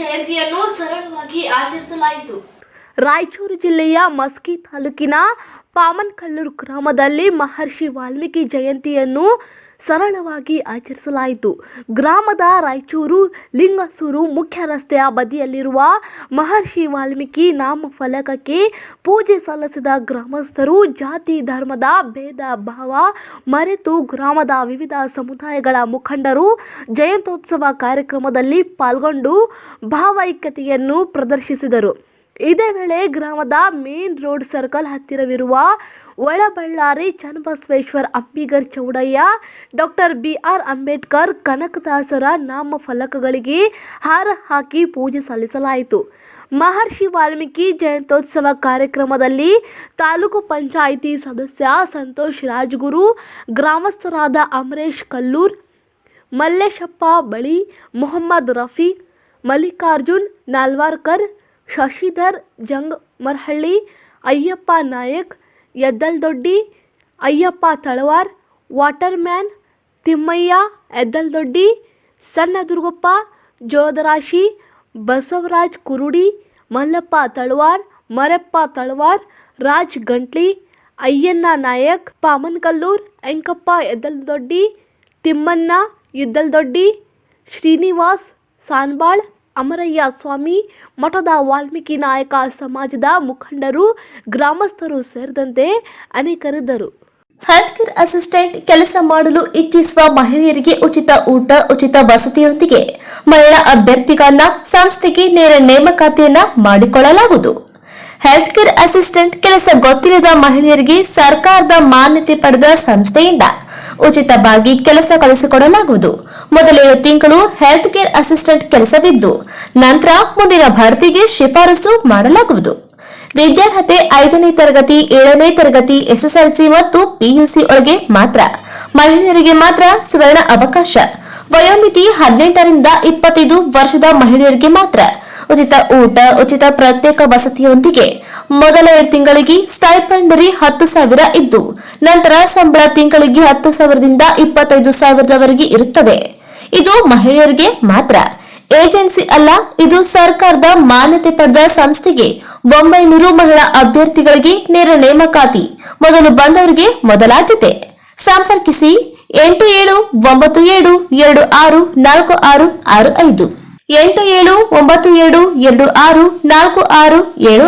ಜಯಂತಿಯನ್ನು ಸರಳವಾಗಿ ಆಚರಿಸಲಾಯಿತು. ರಾಯಚೂರು ಜಿಲ್ಲೆಯ ಮಸ್ಕಿ ತಾಲೂಕಿನ ಪಾಮನ್ಕಲ್ಲೂರು ಗ್ರಾಮದಲ್ಲಿ ಮಹರ್ಷಿ ವಾಲ್ಮೀಕಿ ಜಯಂತಿಯನ್ನು ಸರಳವಾಗಿ ಆಚರಿಸಲಾಯಿತು. ಗ್ರಾಮದ ರಾಯಚೂರು ಲಿಂಗಸೂರು ಮುಖ್ಯ ರಸ್ತೆಯ ಬದಿಯಲ್ಲಿರುವ ಮಹರ್ಷಿ ವಾಲ್ಮೀಕಿ ನಾಮಫಲಕಕ್ಕೆ ಪೂಜೆ ಸಲ್ಲಿಸಿದ ಗ್ರಾಮಸ್ಥರು ಜಾತಿ ಧರ್ಮದ ಭೇದ ಭಾವ ಮರೆತು ಗ್ರಾಮದ ವಿವಿಧ ಸಮುದಾಯಗಳ ಮುಖಂಡರು ಜಯಂತ್ಯೋತ್ಸವ ಕಾರ್ಯಕ್ರಮದಲ್ಲಿ ಪಾಲ್ಗೊಂಡು ಭಾವೈಕ್ಯತೆಯನ್ನು ಪ್ರದರ್ಶಿಸಿದರು. ಇದೇ ವೇಳೆ ಗ್ರಾಮದ ಮೇನ್ ರೋಡ್ ಸರ್ಕಲ್ ಹತ್ತಿರವಿರುವ ಒಳಬಳ್ಳಾರಿ ಚನ್ನಬಸವೇಶ್ವರ ಅಂಬಿಗರ್ ಚೌಡಯ್ಯ ಡಾಕ್ಟರ್ ಬಿ.ಆರ್. ಅಂಬೇಡ್ಕರ್ ಕನಕದಾಸರ ನಾಮಫಲಕಗಳಿಗೆ ಹಾರ ಹಾಕಿ ಪೂಜೆ ಸಲ್ಲಿಸಲಾಯಿತು. ಮಹರ್ಷಿ ವಾಲ್ಮೀಕಿ ಜಯಂತ್ಯೋತ್ಸವ ಕಾರ್ಯಕ್ರಮದಲ್ಲಿ ತಾಲೂಕು ಪಂಚಾಯಿತಿ ಸದಸ್ಯ ಸಂತೋಷ್ ರಾಜಗುರು, ಗ್ರಾಮಸ್ಥರಾದ ಅಮರೇಶ್ ಕಲ್ಲೂರ್, ಮಲ್ಲೇಶಪ್ಪ ಬಳಿ, ಮೊಹಮ್ಮದ್ ರಫೀಕ್, ಮಲ್ಲಿಕಾರ್ಜುನ್ ನಾಲ್ವಾರ್ಕರ್, ಶಶಿಧರ್ ಜಂಗಮರಹಳ್ಳಿ, ಅಯ್ಯಪ್ಪ ನಾಯಕ್, ಎದ್ದಲ್ದೊಡ್ಡಿ, ಅಯ್ಯಪ್ಪ ತಳವಾರ್, ವಾಟರ್ ಮ್ಯಾನ್, ತಿಮ್ಮಯ್ಯ ಎದ್ದಲ್ದೊಡ್ಡಿ, ಸಣ್ಣ ದುರ್ಗಪ್ಪ ಜೋದರಾಶಿ, ಬಸವರಾಜ್ ಕುರುಡಿ, ಮಲ್ಲಪ್ಪ ತಳವಾರ್, ಮರೆಪ್ಪ ತಳವಾರ್, ರಾಜ್ ಗಂಟ್ಲಿ, ಅಯ್ಯಣ್ಣ ನಾಯಕ್, ಪಾಮನ್ಕಲ್ಲೂರ್, ಎಂಕಪ್ಪ ಎದ್ದಲ್ದೊಡ್ಡಿ, ತಿಮ್ಮಣ್ಣ ಇದ್ದಲ್ದೊಡ್ಡಿ, ಶ್ರೀನಿವಾಸ್ ಸಾನ್ಬಾಳ್, ಅಮರಯ್ಯ ಸ್ವಾಮಿ, ಮಠದ ವಾಲ್ಮೀಕಿ ನಾಯಕ ಸಮಾಜದ ಮುಖಂಡರು, ಗ್ರಾಮಸ್ಥರು ಸೇರಿದಂತೆ ಅನೇಕರಿದ್ದರು. ಹೆಲ್ತ್ ಕೇರ್ ಅಸಿಸ್ಟೆಂಟ್ ಕೆಲಸ ಮಾಡಲು ಇಚ್ಛಿಸುವ ಮಹಿಳೆಯರಿಗೆ ಉಚಿತ ಊಟ, ಉಚಿತ ವಸತಿಯೊಂದಿಗೆ ಮಹಿಳಾ ಅಭ್ಯರ್ಥಿಗಳನ್ನ ಸಂಸ್ಥೆಗೆ ನೇರ ನೇಮಕಾತಿಯನ್ನ ಮಾಡಿಕೊಳ್ಳಲಾಗುವುದು. ಹೆಲ್ತ್ ಕೇರ್ ಅಸಿಸ್ಟೆಂಟ್ ಕೆಲಸ ಗೊತ್ತಿಲ್ಲದ ಮಹಿಳೆಯರಿಗೆ ಸರ್ಕಾರದ ಮಾನ್ಯತೆ ಪಡೆದ ಸಂಸ್ಥೆಯಿಂದ ಉಚಿತವಾಗಿ ಕೆಲಸ ಕಲಿಸಿಕೊಡಲಾಗುವುದು. ಮೊದಲ 7 ತಿಂಗಳು ಹೆಲ್ತ್ ಕೇರ್ ಅಸಿಸ್ಟೆಂಟ್ ಕೆಲಸವಿದ್ದು ನಂತರ ಮುಂದಿನ ಭರ್ತಿಗೆ ಶಿಫಾರಸು ಮಾಡಲಾಗುವುದು. ವಿದ್ಯಾರ್ಹತೆ 5ನೇ ತರಗತಿ, 7ನೇ ತರಗತಿ, ಎಸ್ಎಸ್ಎಲ್ಸಿ ಮತ್ತು ಪಿಯುಸಿ ಒಳಗೆ ಮಾತ್ರ. ಮಹಿಳೆಯರಿಗೆ ಮಾತ್ರ ಸುವರ್ಣ ಅವಕಾಶ. ವಯೋಮಿತಿ 18ರಿಂದ 25 ವರ್ಷದ ಮಹಿಳೆಯರಿಗೆ ಮಾತ್ರ. ಉಚಿತ ಊಟ, ಉಚಿತ ಪ್ರತ್ಯೇಕ ವಸತಿಯೊಂದಿಗೆ ಮೊದಲ 2 ತಿಂಗಳಿಗೆ ಸ್ಟೈಪೆಂಡರಿ 10,000 ಇದ್ದು ನಂತರ ಸಂಬಳ ತಿಂಗಳಿಗೆ 10,000ದಿಂದ 25,000ರವರೆಗೆ ಇರುತ್ತದೆ. ಇದು ಮಹಿಳೆಯರಿಗೆ ಮಾತ್ರ. ಏಜೆನ್ಸಿ ಅಲ್ಲ, ಇದು ಸರ್ಕಾರದ ಮಾನ್ಯತೆ ಪಡೆದ ಸಂಸ್ಥೆಗೆ 900 ಮಹಿಳಾ ಅಭ್ಯರ್ಥಿಗಳಿಗೆ ನೇರ ನೇಮಕಾತಿ. ಮೊದಲು ಬಂದವರಿಗೆ ಮೊದಲಾದ್ಯತೆ. ಸಂಪರ್ಕಿಸಿ 8797264665 8797264675.